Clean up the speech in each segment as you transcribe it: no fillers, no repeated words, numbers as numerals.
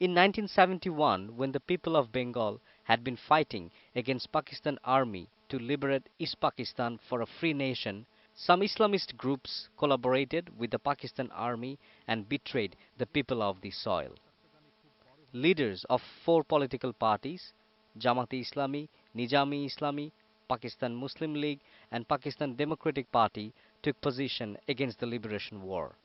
In 1971, when the people of Bengal had been fighting against Pakistan army to liberate East Pakistan for a free nation, some Islamist groups collaborated with the Pakistan army and betrayed the people of the soil. Leaders of four political parties, Jamaat-e-Islami, Nizami-Islami, Pakistan Muslim League, and Pakistan Democratic Party, took position against the liberation war.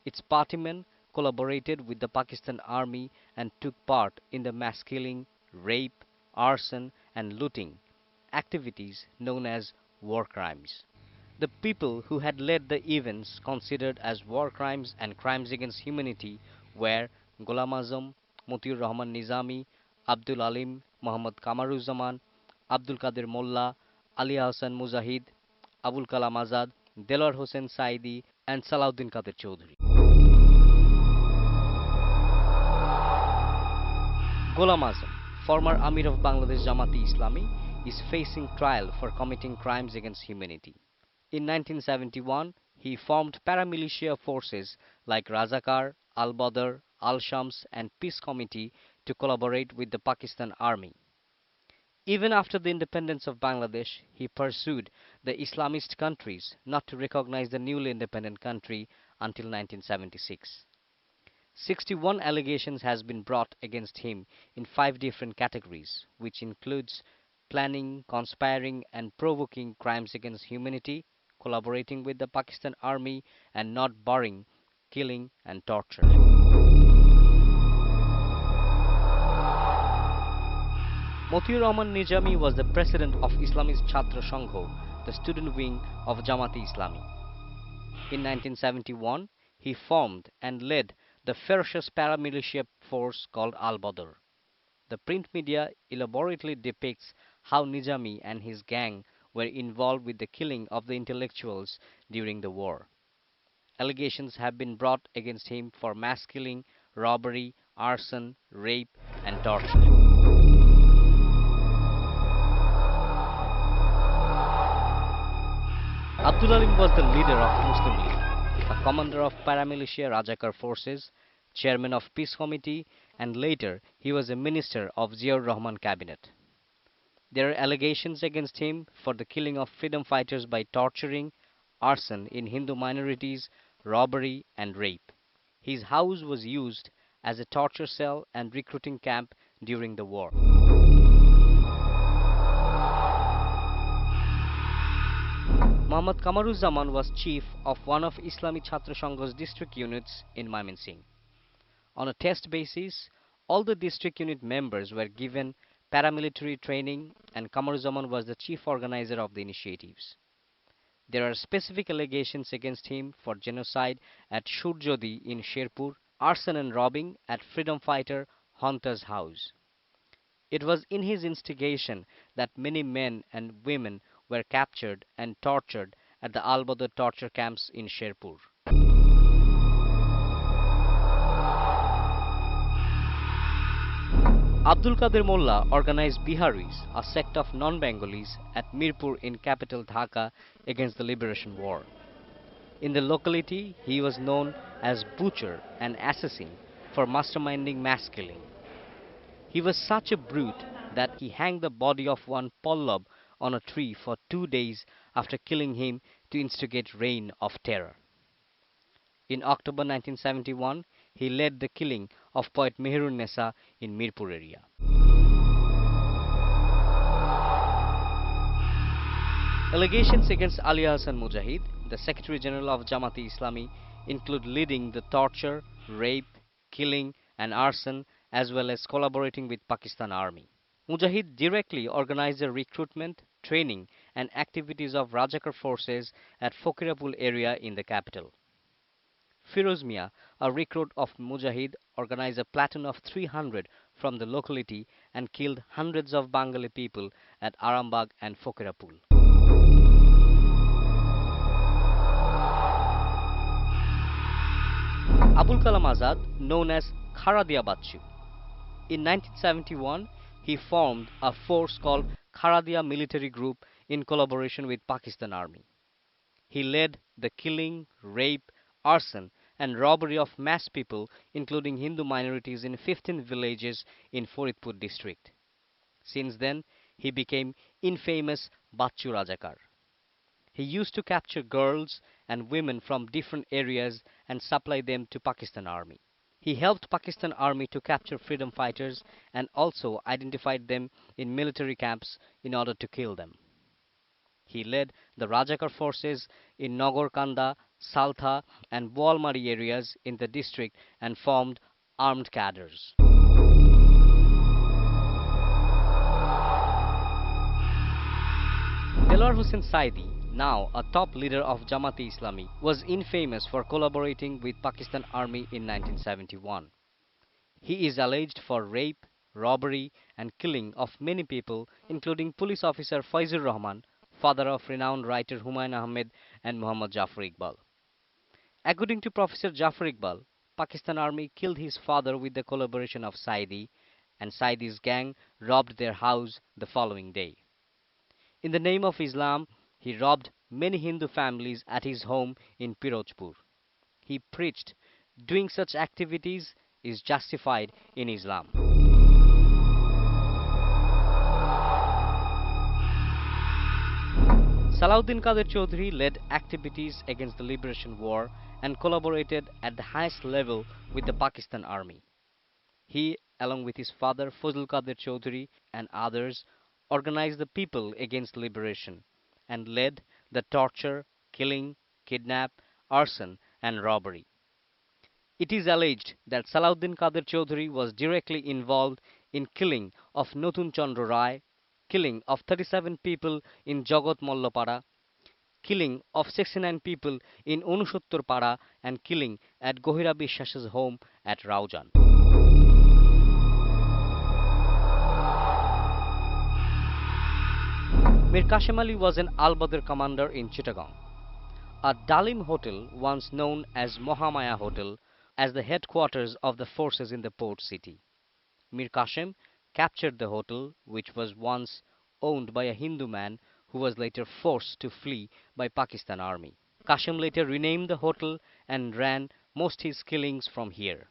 Its partymen collaborated with the Pakistan army and took part in the mass killing, rape, arson, and looting activities known as war crimes. The people who had led the events considered as war crimes and crimes against humanity were Ghulam Azam, Mutiur Rahman Nizami, Abdul Alim, Muhammad Kamaruzzaman, Abdul Qadir Molla, Ali Hassan Mujahid, Abul Kalam Azad, Delwar Hossain Saidi, and Salauddin Qadir Chowdhury. Ghulam Azam, former Amir of Bangladesh Jamaat-e-Islami, is facing trial for committing crimes against humanity. In 1971, he formed paramilitia forces like Razakar, Al-Badr, Al-Shams, and Peace Committee to collaborate with the Pakistan army. Even after the independence of Bangladesh, he pursued the Islamist countries not to recognize the newly independent country until 1976. 61 allegations has been brought against him in five different categories, which includes planning, conspiring, and provoking crimes against humanity, collaborating with the Pakistan army, and not barring killing and torture. Motiur Rahman Nizami was the president of Islamist Chhatra Sangho, the student wing of Jamaat-e-Islami. In 1971, he formed and led the ferocious paramilitia force called Al-Badr. The print media elaborately depicts how Nizami and his gang were involved with the killing of the intellectuals during the war. Allegations have been brought against him for mass killing, robbery, arson, rape, and torture. Abdul Alim was the leader of Muslim League, a commander of paramilitia Rajakar forces, chairman of Peace Committee, and later he was a minister of Ziaur Rahman cabinet. There are allegations against him for the killing of freedom fighters by torturing, arson in Hindu minorities, robbery, and rape. His house was used as a torture cell and recruiting camp during the war. Muhammad Kamaruzzaman was chief of one of Islami Chhatra Sangho's district units in Mymensingh. On a test basis, all the district unit members were given paramilitary training, and Kamaruzzaman was the chief organizer of the initiatives. There are specific allegations against him for genocide at Shurjodi in Sherpur, arson and robbing at freedom fighter Honta's house. It was in his instigation that many men and women were captured and tortured at the Al-Badr torture camps in Sherpur. Abdul Qadir Molla organized Biharis, a sect of non-Bengalis, at Mirpur in capital Dhaka against the liberation war. In the locality, he was known as butcher and assassin for masterminding mass killing. He was such a brute that he hanged the body of one Pallab on a tree for 2 days after killing him to instigate reign of terror. In October 1971, he led the killing of poet Meherun Nessa in Mirpur area. Allegations against Ali Hassan Mujahid, the Secretary General of Jamaat-e-Islami, include leading the torture, rape, killing, and arson, as well as collaborating with Pakistan Army. Mujahid directly organized the recruitment, training, and activities of Rajakar forces at Fakirapur area in the capital. Firoz Mia, a recruit of Mujahid, organized a platoon of 300 from the locality and killed hundreds of Bengali people at Arambagh and Fakirapur. Abul Kalam Azad, known as Kharadia Bachu. In 1971, he formed a force called Kharadia Military Group in collaboration with Pakistan Army. He led the killing, rape, arson, and robbery of mass people, including Hindu minorities, in 15 villages in Faridpur district. Since then, he became infamous Bachchu Rajakar. He used to capture girls and women from different areas and supply them to Pakistan Army. He helped Pakistan Army to capture freedom fighters and also identified them in military camps in order to kill them. He led the Rajakar forces in Nagorkanda, Saltha, and Boalmari areas in the district and formed armed cadres. Delwar Hussain Saidi, now a top leader of Jamaat-e-Islami, was infamous for collaborating with Pakistan Army in 1971. He is alleged for rape, robbery, and killing of many people, including police officer Faizur Rahman, father of renowned writer Humayun Ahmed and Muhammad Jafar Iqbal. According to Professor Jafar Iqbal, Pakistan Army killed his father with the collaboration of Saidi, and Saidi's gang robbed their house the following day. In the name of Islam, he robbed many Hindu families at his home in Pirojpur. He preached doing such activities is justified in Islam. Salahuddin Qadir Chaudhry led activities against the Liberation War and collaborated at the highest level with the Pakistan Army. He, along with his father Fazl Qadir Chaudhry and others, organized the people against liberation and led the torture, killing, kidnap, arson, and robbery. It is alleged that Salahuddin Qadir Chaudhry was directly involved in killing of Notun Chandra Rai, killing of 37 people in Jagat Mollapara, killing of 69 people in Unusuttur Para, and killing at Gohira Bishwas's home at Raujan. Mir Qasim Ali was an Al-Badr commander in Chittagong. A Dalim hotel, once known as Mohamaya Hotel, as the headquarters of the forces in the port city. Mir Qasim captured the hotel, which was once owned by a Hindu man who was later forced to flee by Pakistan Army. Qasim later renamed the hotel and ran most his killings from here.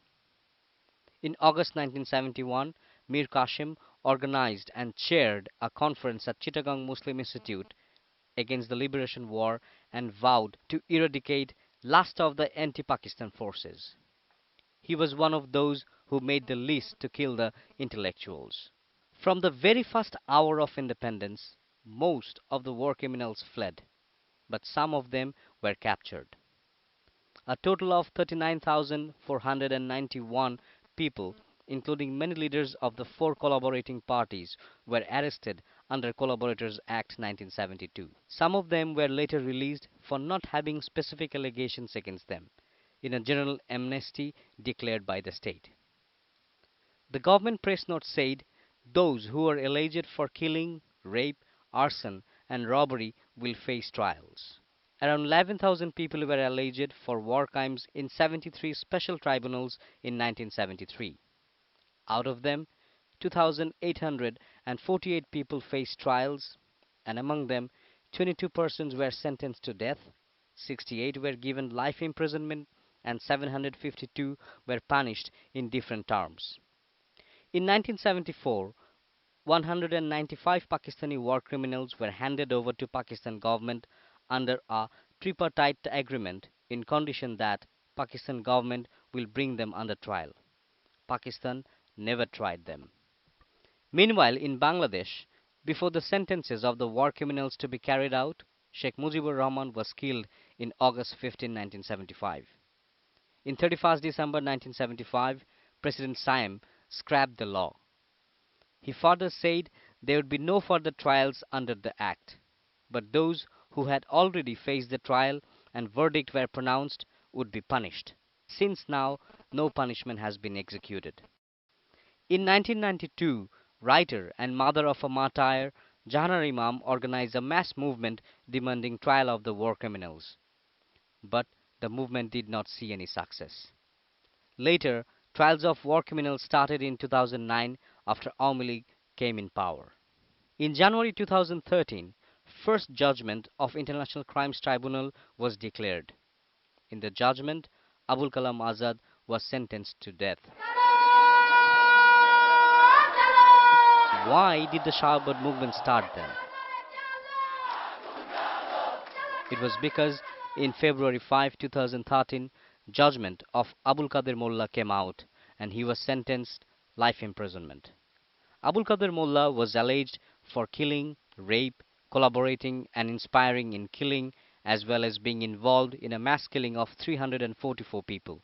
In August 1971, Mir Qasim organized and chaired a conference at Chittagong Muslim Institute against the Liberation War and vowed to eradicate last of the anti-Pakistan forces. He was one of those who made the list to kill the intellectuals. From the very first hour of independence, most of the war criminals fled, but some of them were captured. A total of 39,491 people, including many leaders of the four collaborating parties, were arrested under Collaborators Act 1972. Some of them were later released for not having specific allegations against them, in a general amnesty declared by the state. The government press note said those who are alleged for killing, rape, arson, and robbery will face trials. Around 11,000 people were alleged for war crimes in 73 special tribunals in 1973. Out of them, 2,848 people faced trials, and among them, 22 persons were sentenced to death, 68 were given life imprisonment, and 752 were punished in different terms. In 1974, 195 Pakistani war criminals were handed over to Pakistan government under a tripartite agreement in condition that Pakistan government will bring them under trial. Pakistan never tried them. Meanwhile, in Bangladesh, before the sentences of the war criminals to be carried out, Sheikh Mujibur Rahman was killed in August 15, 1975. In 31st December 1975, President Siam scrapped the law. He further said there would be no further trials under the Act, but those who had already faced the trial and verdict were pronounced would be punished. Since now, no punishment has been executed. In 1992, writer and mother of a martyr, Jahanara Imam organized a mass movement demanding trial of the war criminals. But the movement did not see any success. Later, trials of war criminals started in 2009 after Awami League came in power. In January 2013, first judgment of International Crimes Tribunal was declared. In the judgment, Abul Kalam Azad was sentenced to death. Why did the Shahabad movement start then? It was because in February 5, 2013, judgment of Abul Qadir Mullah came out and he was sentenced life imprisonment. Abul Qadir Mullah was alleged for killing, rape, collaborating and inspiring in killing as well as being involved in a mass killing of 344 people.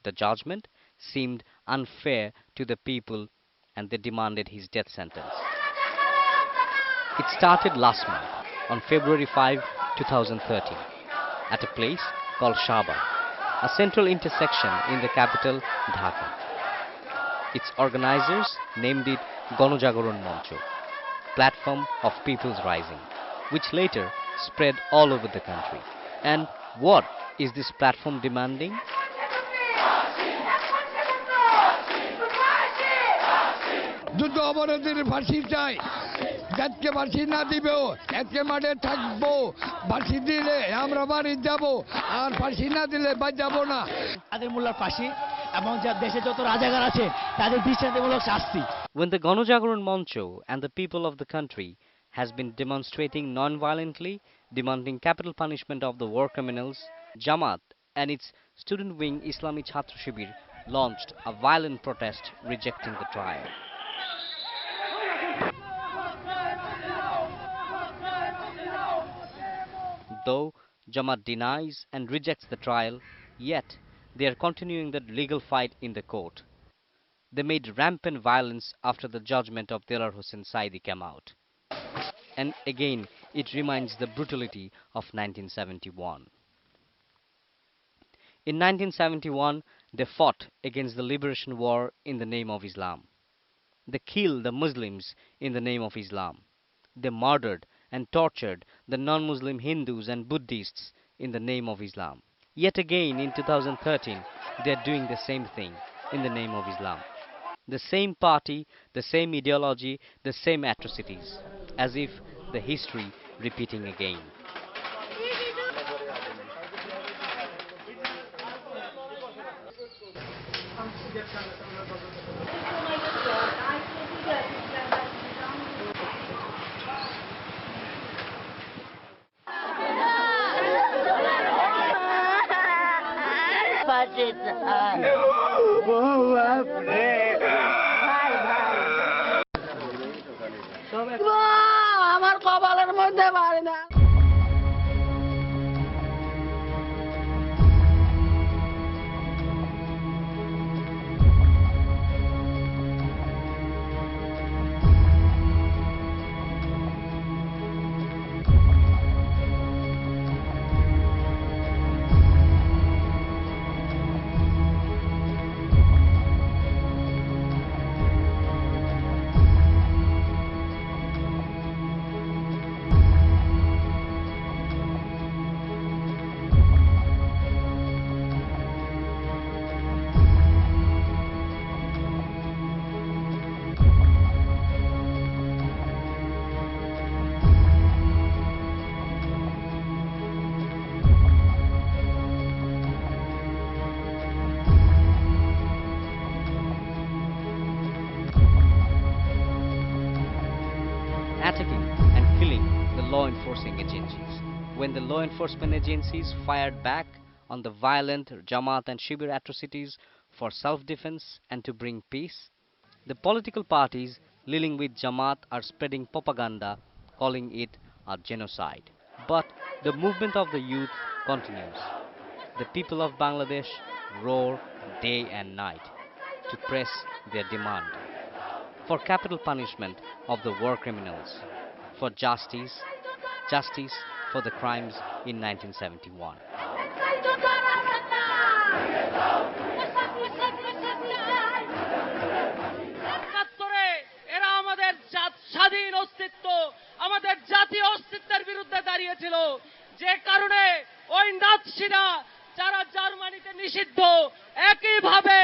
The judgment seemed unfair to the people and they demanded his death sentence. It started last month on February 5, 2013 at a place called Shaba, a central intersection in the capital Dhaka. Its organizers named it Gonojagoron Moncho, Platform of People's Rising, which later spread all over the country. And what is this platform demanding? যুদ্ধ অবরোধের ফাঁসি চাই, যাকে ফাঁসি না দিবেও একে মাঠে থাকবো, ফাঁসি দিলে আমরা বাড়ি যাব আর ফাঁসি না দিলে বাড়ি যাব না। কাদের মোল্লার ফাঁসি এবং দেশে যত রাজাকার আছে তাদের দৃষ্টান্তমূলক শাস্তি। When the Gonojagoron Moncho and the people of the country has been demonstrating non-violently, demanding capital punishment of the war criminals, Jamaat and its student wing Islami Chhatra Shibir launched a violent protest rejecting the trial. Though Jamaat denies and rejects the trial, yet they are continuing the legal fight in the court. They made rampant violence after the judgment of Delar Hossain Saidi came out. And again, it reminds the brutality of 1971. In 1971, they fought against the liberation war in the name of Islam. They killed the Muslims in the name of Islam. They murdered and tortured the non-Muslim Hindus and Buddhists in the name of Islam. Yet again in 2013, they are doing the same thing in the name of Islam. The same party, the same ideology, the same atrocities, as if the history repeating again. আমার কপালের মধ্যে পারে না। Attacking and killing the law enforcing agencies. When the law enforcement agencies fired back on the violent Jamaat and Shibir atrocities for self-defense and to bring peace, the political parties leaning with Jamaat are spreading propaganda calling it a genocide. But the movement of the youth continues. The people of Bangladesh roar day and night to press their demand for capital punishment of the war criminals, for justice for the crimes in 1971. এরা আমাদের স্বাধীন অস্তিত্ব, আমাদের জাতীয় অস্তিত্বের বিরুদ্ধে দাঁড়িয়েছিল, যে কারণে ওই নাৎসিরা যারা জার্মানিতে নিষিদ্ধ, একইভাবে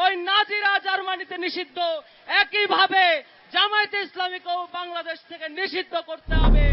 ওই নাজিরা জার্মানিতে নিষিদ্ধ, একইভাবে জামায়াতে ইসলামীকেও বাংলাদেশ থেকে নিষিদ্ধ করতে হবে।